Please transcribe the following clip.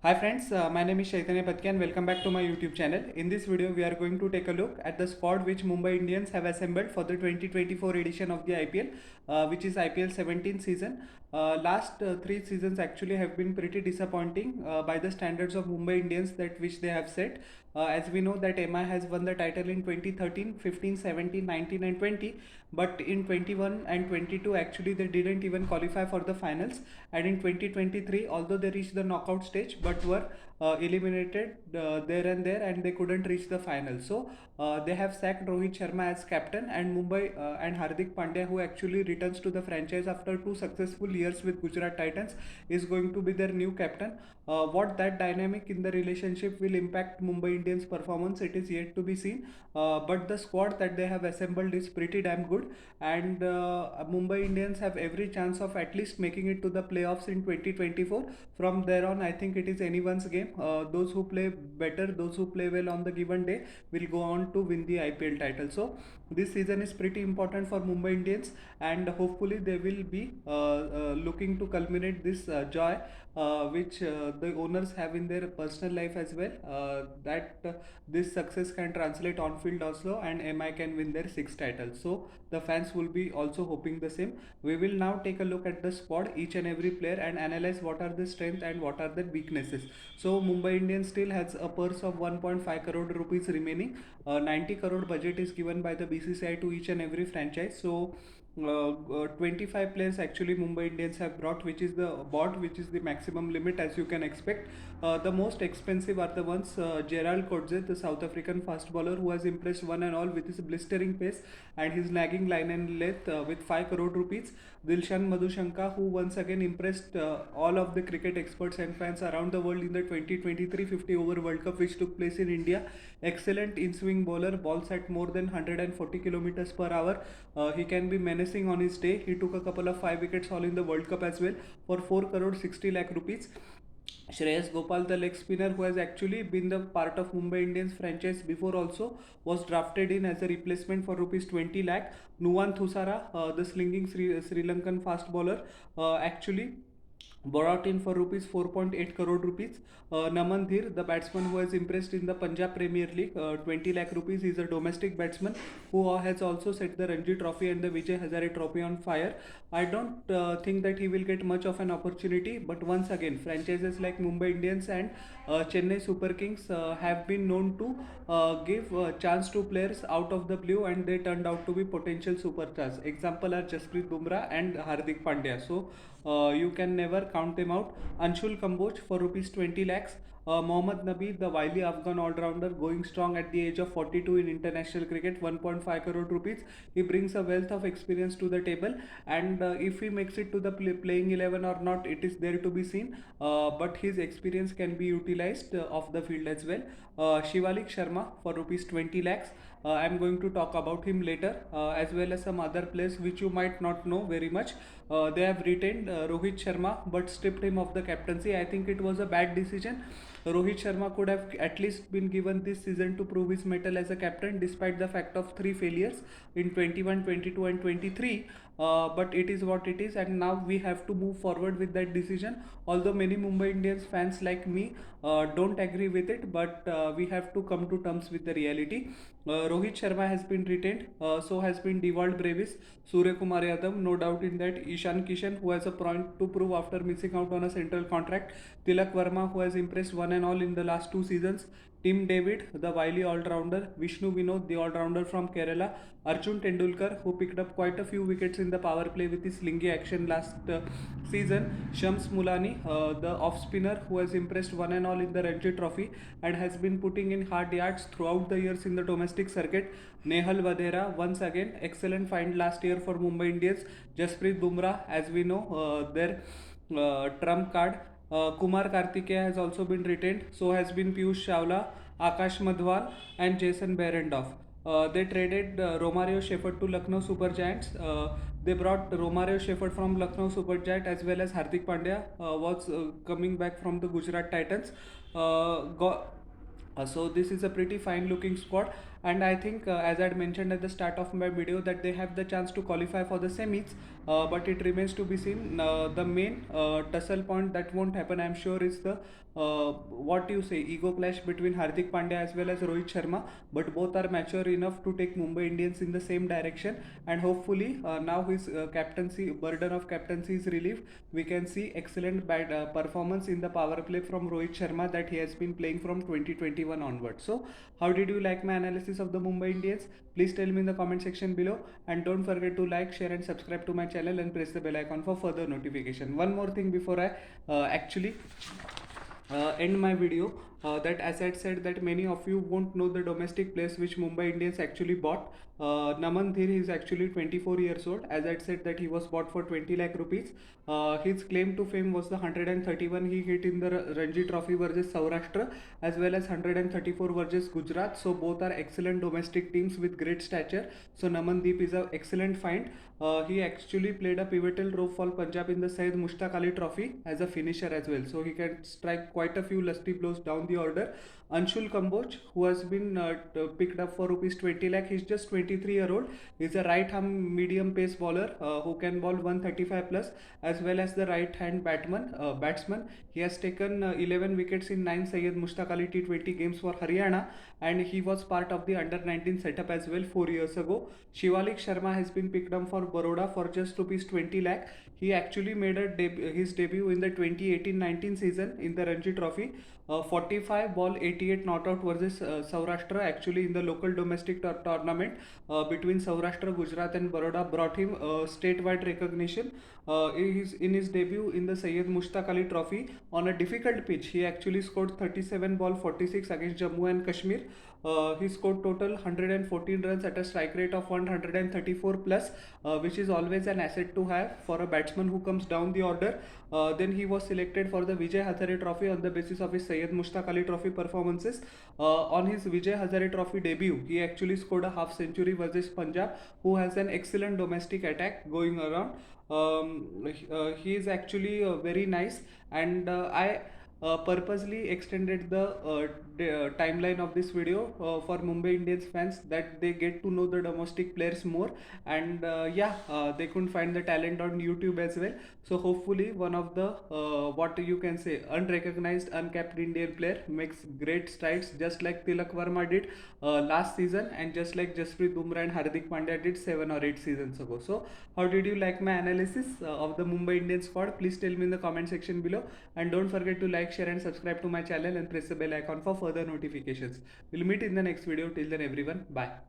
Hi friends, my name is Chaitanya Patki and welcome back to my YouTube channel. In this video, we are going to take a look at the squad which Mumbai Indians have assembled for the 2024 edition of the IPL, which is IPL 17 season. Last three seasons actually have been pretty disappointing by the standards of Mumbai Indians that which they have set. As we know that MI has won the title in 2013, 15, 17, 19 and 20, but in 21 and 22 actually they didn't even qualify for the finals, and in 2023 although they reached the knockout stage but were eliminated there and there, and they couldn't reach the final. So they have sacked Rohit Sharma as captain, and Mumbai and Hardik Pandya, who actually returns to the franchise after two successful years with Gujarat Titans, is going to be their new captain. What that dynamic in the relationship will impact Mumbai Indians performance, it is yet to be seen. But the squad that they have assembled is pretty damn good, and Mumbai Indians have every chance of at least making it to the playoffs in 2024. From there on, I think it is anyone's game. Those who play better, those who play well on the given day, will go on to win the IPL title. So this season is pretty important for Mumbai Indians, and hopefully they will be looking to culminate this joy which the owners have in their personal life as well. That this success can translate on field also, and MI can win their sixth title. So the fans will be also hoping the same. We will now take a look at the squad, each and every player, and analyze what are the strengths and what are the weaknesses. So Mumbai Indians still has a purse of 1.5 crore rupees remaining. 90 crore budget is given by the BCCI to each and every franchise. So 25 players actually Mumbai Indians have bought, which is the maximum limit as you can expect. The most expensive are the ones Gerald Coetzee, the South African fast bowler, who has impressed one and all with his blistering pace and his nagging line and length, with 5 crore rupees. Dilshan Madhushanka, who once again impressed all of the cricket experts and fans around the world in the 2023 50 over World Cup which took place in India. Excellent in swing bowler, balls at more than 140 kilometers per hour. He can be menacing on his day. He took a couple of 5 wickets all in the World Cup as well for 4 crore 60 lakh rupees. Shreyas Gopal, the leg spinner who has actually been the part of Mumbai Indians franchise before also, was drafted in as a replacement for rupees 20 lakh. Nuwan Thusara, the slinging Sri Lankan fast bowler, actually brought in for rupees 4.8 crore rupees. Naman Dhir, the batsman who has impressed in the Punjab Premier League, 20 lakh rupees. He is a domestic batsman who has also set the Ranji Trophy and the Vijay Hazare Trophy on fire. I don't think that he will get much of an opportunity, but once again, franchises like Mumbai Indians and Chennai Super Kings have been known to give a chance to players out of the blue, and they turned out to be potential superstars. Example are Jasprit Bumrah and Hardik Pandya. So you can never count them out. Anshul Kamboj for rupees 20 lakhs. Mohammad Nabi, the wily Afghan all-rounder, going strong at the age of 42 in international cricket, 1.5 crore rupees. He brings a wealth of experience to the table, and if he makes it to the playing 11 or not, it is there to be seen. But his experience can be utilized off the field as well. Shivalik Sharma for rupees 20 lakhs. I'm going to talk about him later, as well as some other players which you might not know very much. They have retained Rohit Sharma but stripped him of the captaincy. I think it was a bad decision. Rohit Sharma could have at least been given this season to prove his mettle as a captain, despite the fact of three failures in 21, 22, and 23. But it is what it is, and now we have to move forward with that decision. Although many Mumbai Indians fans like me don't agree with it, but we have to come to terms with the reality. Rohit Sharma has been retained, so has been Dewald Brevis, Surya Kumar Yadav, no doubt in that. Ishan Kishan, who has a point to prove after missing out on a central contract. Tilak Verma, who has impressed one and all in the last two seasons. Tim David, the wily all-rounder. Vishnu Vinod, the all-rounder from Kerala. Arjun Tendulkar, who picked up quite a few wickets in the power play with his slingy action last season. Shams Mulani, the off-spinner who has impressed one and all in the Ranji Trophy and has been putting in hard yards throughout the years in the domestic circuit. Nehal Vadera, once again, excellent find last year for Mumbai Indians. Jasprit Bumrah, as we know, their trump card. Kumar Kartikeya has also been retained. So has been Piyush Chawla, Akash Madhwal, and Jason Behrendorff. They traded Romario Shepherd to Lucknow Super Giants. They brought Romario Shepherd from Lucknow Super Giant, as well as Hardik Pandya was coming back from the Gujarat Titans. So this is a pretty fine looking squad, and I think as I had mentioned at the start of my video that they have the chance to qualify for the semis, but it remains to be seen. The main tussle point that won't happen, I'm sure, is the what you say ego clash between Hardik Pandya as well as Rohit Sharma, but both are mature enough to take Mumbai Indians in the same direction, and hopefully now his captaincy burden of captaincy is relieved. We can see excellent performance in the power play from Rohit Sharma that he has been playing from 2021 onwards. So how did you like my analysis of the Mumbai Indians? Please tell me in the comment section below, and don't forget to like, share and subscribe to my channel and press the bell icon for further notification. One more thing before I actually end my video, that as I said that many of you won't know the domestic players which Mumbai Indians actually bought. Naman Dhir is actually 24 years old. As I said that he was bought for 20 lakh rupees. His claim to fame was the 131 he hit in the Ranji Trophy versus Saurashtra, as well as 134 versus Gujarat. So both are excellent domestic teams with great stature. So Namandeep is an excellent find. He actually played a pivotal role for Punjab in the Syed Mushtaq Ali Trophy as a finisher as well. So he can strike quite a few lusty blows down the order. Anshul Kamboj, who has been picked up for rupees 20 lakh, he's just 23-year-old. He's a right-arm medium pace bowler who can bowl 135 plus, as well as the right-hand batsman. He has taken 11 wickets in 9 Syed Mushtaq Ali T20 games for Haryana, and he was part of the under-19 setup as well 4 years ago. Shivalik Sharma has been picked up for Baroda for just rupees 20 lakh. He actually made his debut in the 2018-19 season in the Ranji Trophy. 45 ball 88 not out versus Saurashtra, actually in the local domestic tournament between Saurashtra, Gujarat and Baroda, brought him statewide recognition. In his debut in the Syed Mushtaq Ali Trophy on a difficult pitch, he actually scored 37 ball 46 against Jammu and Kashmir. He scored total 114 runs at a strike rate of 134 plus, which is always an asset to have for a batsman who comes down the order. Then he was selected for the Vijay Hazare Trophy on the basis of his Syed Mushtaq Ali Trophy performances. On his Vijay Hazare Trophy debut, he actually scored a half century versus Punjab, who has an excellent domestic attack going around. He is actually very nice, and I purposely extended the timeline of this video for Mumbai Indians fans, that they get to know the domestic players more, and they couldn't find the talent on YouTube as well. So hopefully one of the what you can say unrecognized, uncapped Indian player makes great strides, just like Tilak Verma did last season, and just like Jasprit Bumrah and Hardik Pandya did 7 or 8 seasons ago. So how did you like my analysis of the Mumbai Indians squad? Please tell me in the comment section below, and don't forget to like, share and subscribe to my channel and press the bell icon for further notifications. We'll meet in the next video. Till then everyone, bye.